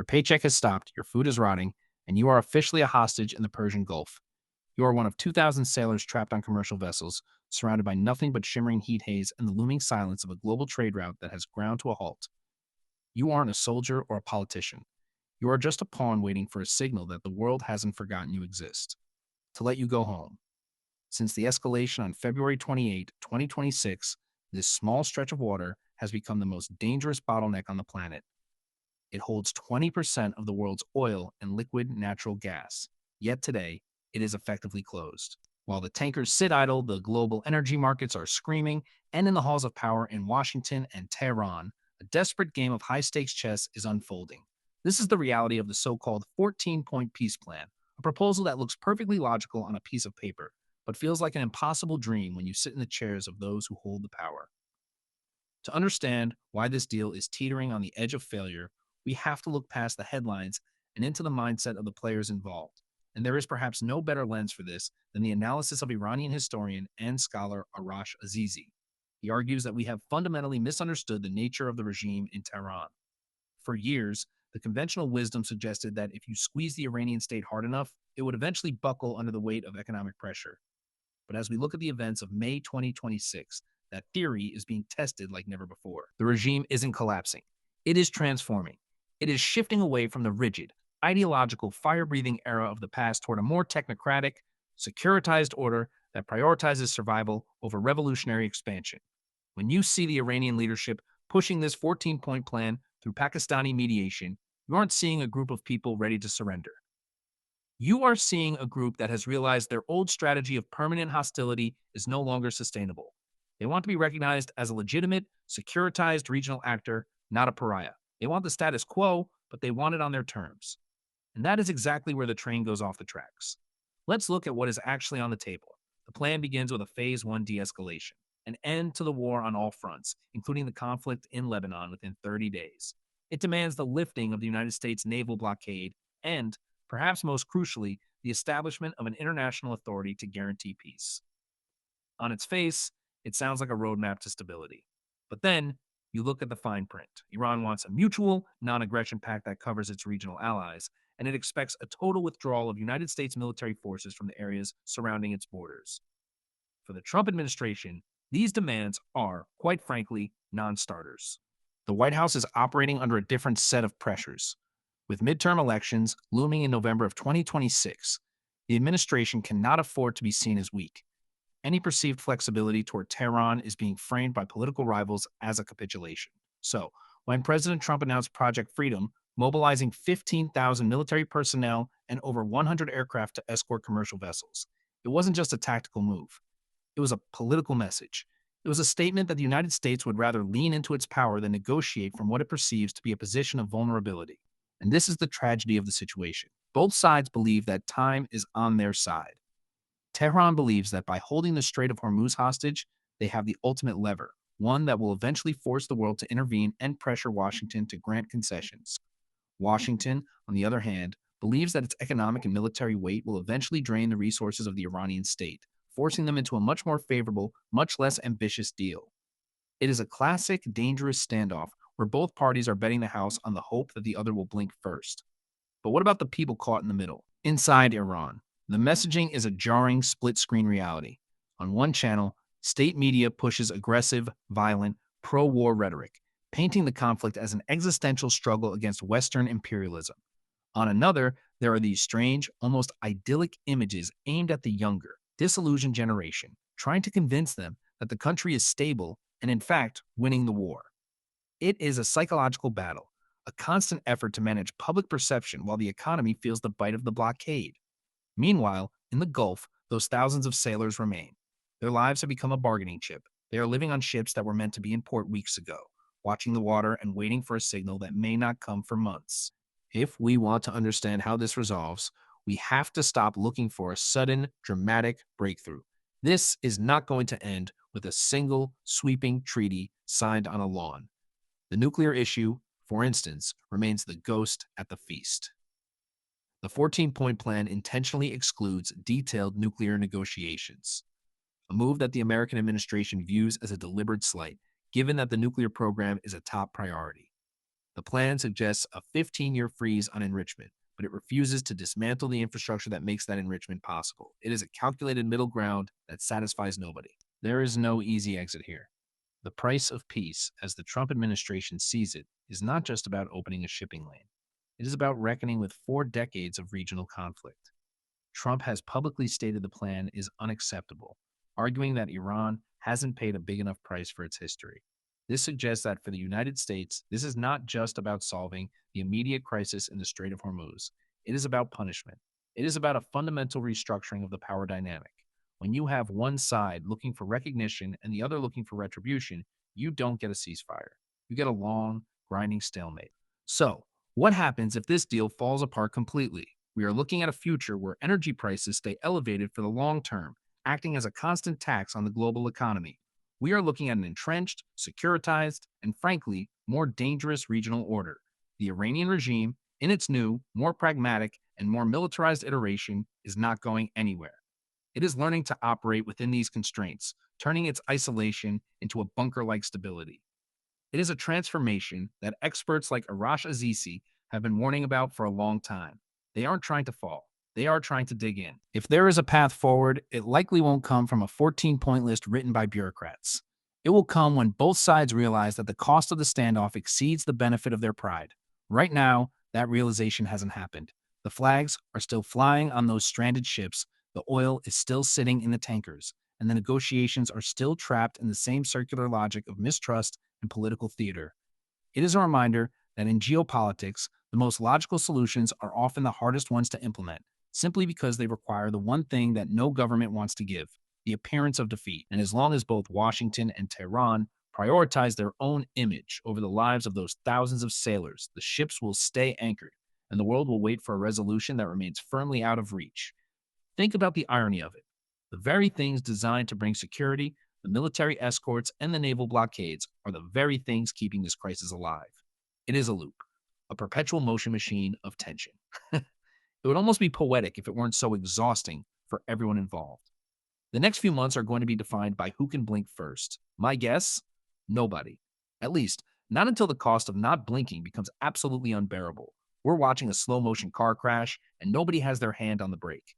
Your paycheck has stopped, your food is rotting, and you are officially a hostage in the Persian Gulf. You are one of 2,000 sailors trapped on commercial vessels, surrounded by nothing but shimmering heat haze and the looming silence of a global trade route that has ground to a halt. You aren't a soldier or a politician. You are just a pawn waiting for a signal that the world hasn't forgotten you exist, to let you go home. Since the escalation on February 28, 2026, this small stretch of water has become the most dangerous bottleneck on the planet. It holds 20% of the world's oil and liquid natural gas. Yet today, it is effectively closed. While the tankers sit idle, the global energy markets are screaming, and in the halls of power in Washington and Tehran, a desperate game of high-stakes chess is unfolding. This is the reality of the so-called 14-point peace plan, a proposal that looks perfectly logical on a piece of paper, but feels like an impossible dream when you sit in the chairs of those who hold the power. To understand why this deal is teetering on the edge of failure, we have to look past the headlines and into the mindset of the players involved. And there is perhaps no better lens for this than the analysis of Iranian historian and scholar Arash Azizi. He argues that we have fundamentally misunderstood the nature of the regime in Tehran. For years, the conventional wisdom suggested that if you squeeze the Iranian state hard enough, it would eventually buckle under the weight of economic pressure. But as we look at the events of May 2026, that theory is being tested like never before. The regime isn't collapsing. It is transforming. It is shifting away from the rigid, ideological, fire-breathing era of the past toward a more technocratic, securitized order that prioritizes survival over revolutionary expansion. When you see the Iranian leadership pushing this 14-point plan through Pakistani mediation, you aren't seeing a group of people ready to surrender. You are seeing a group that has realized their old strategy of permanent hostility is no longer sustainable. They want to be recognized as a legitimate, securitized regional actor, not a pariah. They want the status quo, but they want it on their terms. And that is exactly where the train goes off the tracks. Let's look at what is actually on the table. The plan begins with a Phase 1 de-escalation, an end to the war on all fronts, including the conflict in Lebanon within 30 days. It demands the lifting of the United States naval blockade and, perhaps most crucially, the establishment of an international authority to guarantee peace. On its face, it sounds like a roadmap to stability. But then, you look at the fine print. Iran wants a mutual, non-aggression pact that covers its regional allies, and it expects a total withdrawal of United States military forces from the areas surrounding its borders. For the Trump administration, these demands are, quite frankly, non-starters. The White House is operating under a different set of pressures. With midterm elections looming in November of 2026, the administration cannot afford to be seen as weak. Any perceived flexibility toward Tehran is being framed by political rivals as a capitulation. So, when President Trump announced Project Freedom, mobilizing 15,000 military personnel and over 100 aircraft to escort commercial vessels, it wasn't just a tactical move. It was a political message. It was a statement that the United States would rather lean into its power than negotiate from what it perceives to be a position of vulnerability. And this is the tragedy of the situation. Both sides believe that time is on their side. Tehran believes that by holding the Strait of Hormuz hostage, they have the ultimate lever, one that will eventually force the world to intervene and pressure Washington to grant concessions. Washington, on the other hand, believes that its economic and military weight will eventually drain the resources of the Iranian state, forcing them into a much more favorable, much less ambitious deal. It is a classic, dangerous standoff where both parties are betting the house on the hope that the other will blink first. But what about the people caught in the middle? Inside Iran, the messaging is a jarring split-screen reality. On one channel, state media pushes aggressive, violent, pro-war rhetoric, painting the conflict as an existential struggle against Western imperialism. On another, there are these strange, almost idyllic images aimed at the younger, disillusioned generation, trying to convince them that the country is stable and, in fact, winning the war. It is a psychological battle, a constant effort to manage public perception while the economy feels the bite of the blockade. Meanwhile, in the Gulf, those thousands of sailors remain. Their lives have become a bargaining chip. They are living on ships that were meant to be in port weeks ago, watching the water and waiting for a signal that may not come for months. If we want to understand how this resolves, we have to stop looking for a sudden, dramatic breakthrough. This is not going to end with a single, sweeping treaty signed on a lawn. The nuclear issue, for instance, remains the ghost at the feast. The 14-point plan intentionally excludes detailed nuclear negotiations, a move that the American administration views as a deliberate slight, given that the nuclear program is a top priority. The plan suggests a 15-year freeze on enrichment, but it refuses to dismantle the infrastructure that makes that enrichment possible. It is a calculated middle ground that satisfies nobody. There is no easy exit here. The price of peace, as the Trump administration sees it, is not just about opening a shipping lane. It is about reckoning with 4 decades of regional conflict. Trump has publicly stated the plan is unacceptable, arguing that Iran hasn't paid a big enough price for its history. This suggests that for the United States, this is not just about solving the immediate crisis in the Strait of Hormuz. It is about punishment. It is about a fundamental restructuring of the power dynamic. When you have one side looking for recognition and the other looking for retribution, you don't get a ceasefire. You get a long, grinding stalemate. So, what happens if this deal falls apart completely? We are looking at a future where energy prices stay elevated for the long term, acting as a constant tax on the global economy. We are looking at an entrenched, securitized, and frankly, more dangerous regional order. The Iranian regime, in its new, more pragmatic, and more militarized iteration, is not going anywhere. It is learning to operate within these constraints, turning its isolation into a bunker like stability. It is a transformation that experts like Arash Azizi have been warning about for a long time. They aren't trying to fall, they are trying to dig in. If there is a path forward, it likely won't come from a 14-point list written by bureaucrats. It will come when both sides realize that the cost of the standoff exceeds the benefit of their pride. Right now, that realization hasn't happened. The flags are still flying on those stranded ships, the oil is still sitting in the tankers, and the negotiations are still trapped in the same circular logic of mistrust and political theater. It is a reminder that in geopolitics, the most logical solutions are often the hardest ones to implement, simply because they require the one thing that no government wants to give: the appearance of defeat. And as long as both Washington and Tehran prioritize their own image over the lives of those thousands of sailors, the ships will stay anchored, and the world will wait for a resolution that remains firmly out of reach. Think about the irony of it. The very things designed to bring security, the military escorts, and the naval blockades, are the very things keeping this crisis alive. It is a loop, a perpetual motion machine of tension. It would almost be poetic if it weren't so exhausting for everyone involved. The next few months are going to be defined by who can blink first. My guess? Nobody. At least, not until the cost of not blinking becomes absolutely unbearable. We're watching a slow motion car crash, and nobody has their hand on the brake.